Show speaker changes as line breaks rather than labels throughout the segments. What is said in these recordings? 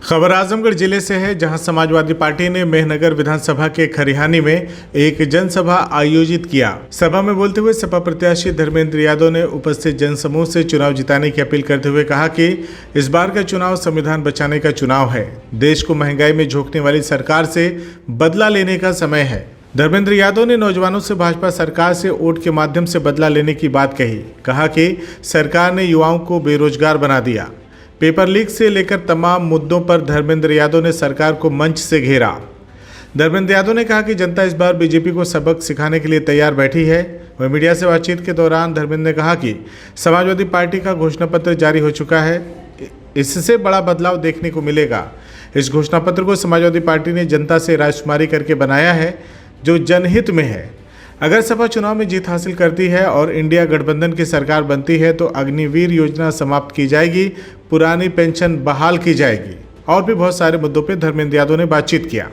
खबर आजमगढ़ जिले से है, जहां समाजवादी पार्टी ने मेहनगर विधानसभा के खरिहानी में एक जनसभा आयोजित किया। सभा में बोलते हुए सपा प्रत्याशी धर्मेंद्र यादव ने उपस्थित जनसमूह से चुनाव जिताने की अपील करते हुए कहा कि इस बार का चुनाव संविधान बचाने का चुनाव है। देश को महंगाई में झोंकने वाली सरकार से बदला लेने का समय है। धर्मेंद्र यादव ने नौजवानों से भाजपा सरकार से वोट के माध्यम से बदला लेने की बात कही। कहा कि सरकार ने युवाओं को बेरोजगार बना दिया। पेपर लीक से लेकर तमाम मुद्दों पर धर्मेंद्र यादव ने सरकार को मंच से घेरा। धर्मेंद्र यादव ने कहा कि जनता इस बार बीजेपी को सबक सिखाने के लिए तैयार बैठी है। वह मीडिया से बातचीत के दौरान धर्मेंद्र ने कहा कि समाजवादी पार्टी का घोषणा पत्र जारी हो चुका है, इससे बड़ा बदलाव देखने को मिलेगा। इस घोषणा पत्र को समाजवादी पार्टी ने जनता से राजकुमारी करके बनाया है, जो जनहित में है। अगर सपा चुनाव में जीत हासिल करती है और इंडिया गठबंधन की सरकार बनती है तो अग्निवीर योजना समाप्त की जाएगी, पुरानी पेंशन बहाल की जाएगी और भी बहुत सारे मुद्दों पर धर्मेंद्र यादव ने बातचीत किया।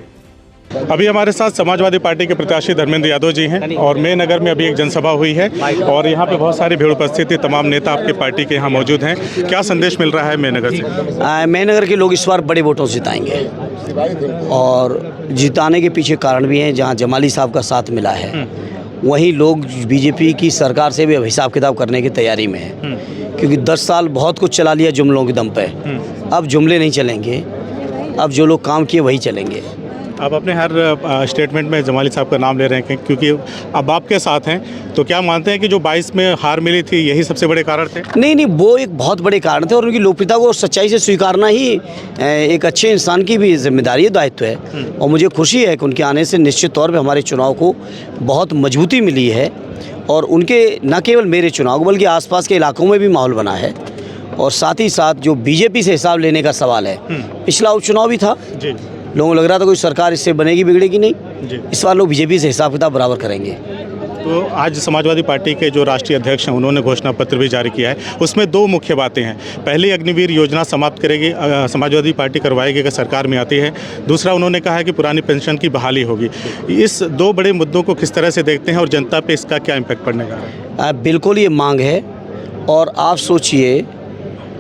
अभी हमारे साथ समाजवादी पार्टी के प्रत्याशी धर्मेंद्र यादव जी हैं और मेहनगर में अभी एक जनसभा हुई है और यहाँ पे बहुत सारी भीड़ उपस्थित है। तमाम नेता आपके पार्टी के यहाँ मौजूद हैं। क्या संदेश मिल रहा है मेहनगर से?
मेहनगर के लोग इस बार बड़े वोटों से जिताएंगे और जिताने के पीछे कारण भी हैं। जहाँ जमाली साहब का साथ मिला है वहीं लोग बीजेपी की सरकार से भी हिसाब किताब करने की तैयारी में है, क्योंकि 10 साल बहुत कुछ चला लिया जुमलों के दम पे। अब जुमले नहीं चलेंगे, अब जो लोग काम किए वही चलेंगे।
आप अपने हर स्टेटमेंट में जमाली साहब का नाम ले रहे हैं क्योंकि अब आपके साथ हैं, तो क्या मानते हैं कि जो 22 में हार मिली थी यही सबसे बड़े कारण थे?
नहीं, वो एक बहुत बड़े कारण थे और उनकी लोकप्रियता को सच्चाई से स्वीकारना ही एक अच्छे इंसान की भी जिम्मेदारी, दायित्व है। और मुझे खुशी है कि उनके आने से निश्चित तौर पर हमारे चुनाव को बहुत मजबूती मिली है और उनके न केवल मेरे चुनाव बल्कि आसपास के इलाकों में भी माहौल बना है। और साथ ही साथ जो बीजेपी से हिसाब लेने का सवाल है, पिछला उपचुनाव भी था, लोगों को लग रहा था कोई सरकार इससे बनेगी बिगड़ेगी नहीं, इस बार लोग बीजेपी से हिसाब किताब बराबर करेंगे।
तो आज समाजवादी पार्टी के जो राष्ट्रीय अध्यक्ष हैं उन्होंने घोषणा पत्र भी जारी किया है। उसमें 2 मुख्य बातें हैं। पहली, अग्निवीर योजना समाप्त करेगी, समाजवादी पार्टी करवाएगी अगर सरकार में आती है। दूसरा, उन्होंने कहा है कि पुरानी पेंशन की बहाली होगी। इस 2 बड़े मुद्दों को किस तरह से देखते हैं और जनता पे इसका क्या इम्पैक्ट पड़ने जा रहा है?
बिल्कुल ये मांग है और आप सोचिए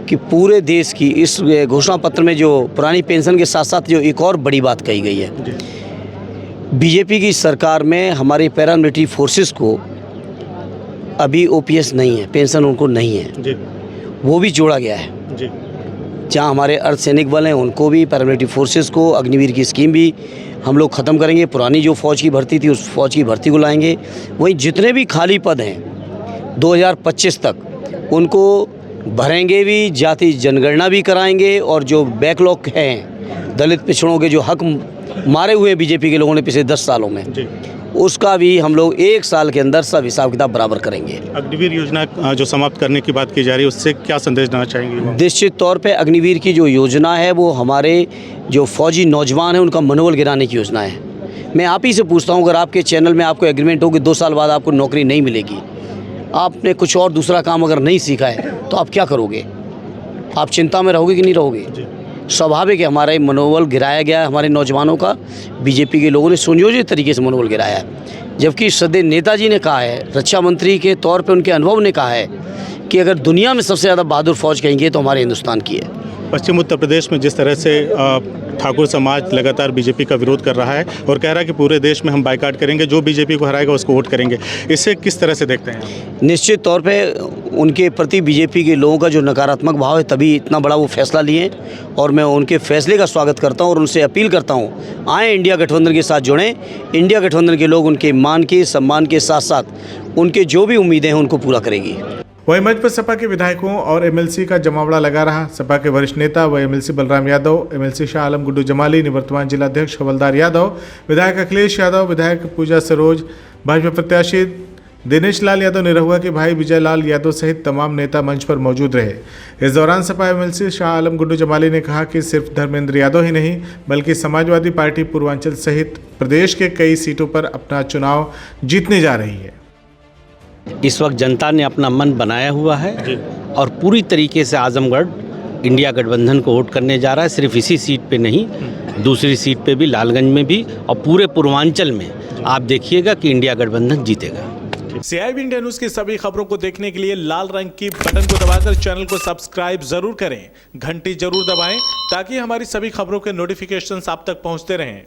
कि पूरे देश की इस घोषणा पत्र में जो पुरानी पेंशन के साथ साथ जो एक और बड़ी बात कही गई है, बीजेपी की सरकार में हमारे पैरामिलिट्री फोर्सेस को अभी ओपीएस नहीं है, पेंशन उनको नहीं है, वो भी जोड़ा गया है। जहाँ हमारे अर्धसैनिक बल हैं उनको भी, पैरामिलिट्री फोर्सेस को, अग्निवीर की स्कीम भी हम लोग ख़त्म करेंगे। पुरानी जो फ़ौज की भर्ती थी उस फ़ौज की भर्ती को लाएंगे। वहीं जितने भी खाली पद हैं 2025 तक उनको भरेंगे भी, जाति जनगणना भी कराएंगे और जो बैकलॉग हैं दलित पिछड़ों के जो हक मारे हुए बीजेपी के लोगों ने पिछले 10 सालों में, उसका भी हम लोग 1 साल के अंदर सब हिसाब किताब बराबर करेंगे।
अग्निवीर योजना जो समाप्त करने की बात की जा रही है, उससे क्या संदेश देना चाहेंगे?
निश्चित तौर पे अग्निवीर की जो योजना है वो हमारे जो फौजी नौजवान हैं उनका मनोबल गिराने की योजना है। मैं आप ही से पूछता हूँ, अगर आपके चैनल में आपको एग्रीमेंट हो कि 2 साल बाद आपको नौकरी नहीं मिलेगी, आपने कुछ और दूसरा काम अगर नहीं सीखा है तो आप क्या करोगे? आप चिंता में रहोगे कि नहीं रहोगे? स्वाभाविक है, हमारा मनोबल गिराया गया हमारे नौजवानों का। बीजेपी के लोगों ने सुनियोजित तरीके से मनोबल गिराया है, जबकि सदैव नेताजी ने कहा है, रक्षा मंत्री के तौर पे उनके अनुभव ने कहा है कि अगर दुनिया में सबसे ज़्यादा बहादुर फौज कहेंगे तो हमारे हिंदुस्तान की है।
पश्चिम उत्तर प्रदेश में जिस तरह से ठाकुर समाज लगातार बीजेपी का विरोध कर रहा है और कह रहा है कि पूरे देश में हम बाइकाट करेंगे, जो बीजेपी को हराएगा उसको वोट करेंगे, इसे किस तरह से देखते हैं?
निश्चित तौर पे उनके प्रति बीजेपी के लोगों का जो नकारात्मक भाव है, तभी इतना बड़ा वो फैसला लिए और मैं उनके फैसले का स्वागत करता हूं और उनसे अपील करता हूं, आए इंडिया गठबंधन के साथ जुड़ें। इंडिया गठबंधन के लोग उनके मान के सम्मान के साथ साथ उनके जो भी उम्मीदें हैं उनको पूरा करेगी।
वहीं मंच पर सपा के विधायकों और एमएलसी का जमावड़ा लगा रहा। सपा के वरिष्ठ नेता व एमएलसी बलराम यादव, एमएलसी शाह आलम गुड्डू जमाली, निवर्तमान जिलाध्यक्ष हवलदार यादव, विधायक अखिलेश यादव, विधायक पूजा सरोज, भाजपा प्रत्याशी दिनेश लाल यादव निरहुआ के भाई विजय लाल यादव सहित तमाम नेता मंच पर मौजूद रहे। इस दौरान सपा एमएलसी शाह आलम गुड्डू जमाली ने कहा कि सिर्फ धर्मेंद्र यादव ही नहीं बल्कि समाजवादी पार्टी पूर्वांचल सहित प्रदेश के कई सीटों पर अपना चुनाव जीतने जा रही है।
इस वक्त जनता ने अपना मन बनाया हुआ है और पूरी तरीके से आजमगढ़ इंडिया गठबंधन को वोट करने जा रहा है। सिर्फ इसी सीट पे नहीं, दूसरी सीट पे भी, लालगंज में भी और पूरे पूर्वांचल में आप देखिएगा कि इंडिया गठबंधन जीतेगा।
CIB इंडिया न्यूज की सभी खबरों को देखने के लिए लाल रंग की बटन को दबाकर चैनल को सब्सक्राइब जरूर करें, घंटी जरूर दबाएं ताकि हमारी सभी खबरों के नोटिफिकेशंस आप तक पहुंचते रहें।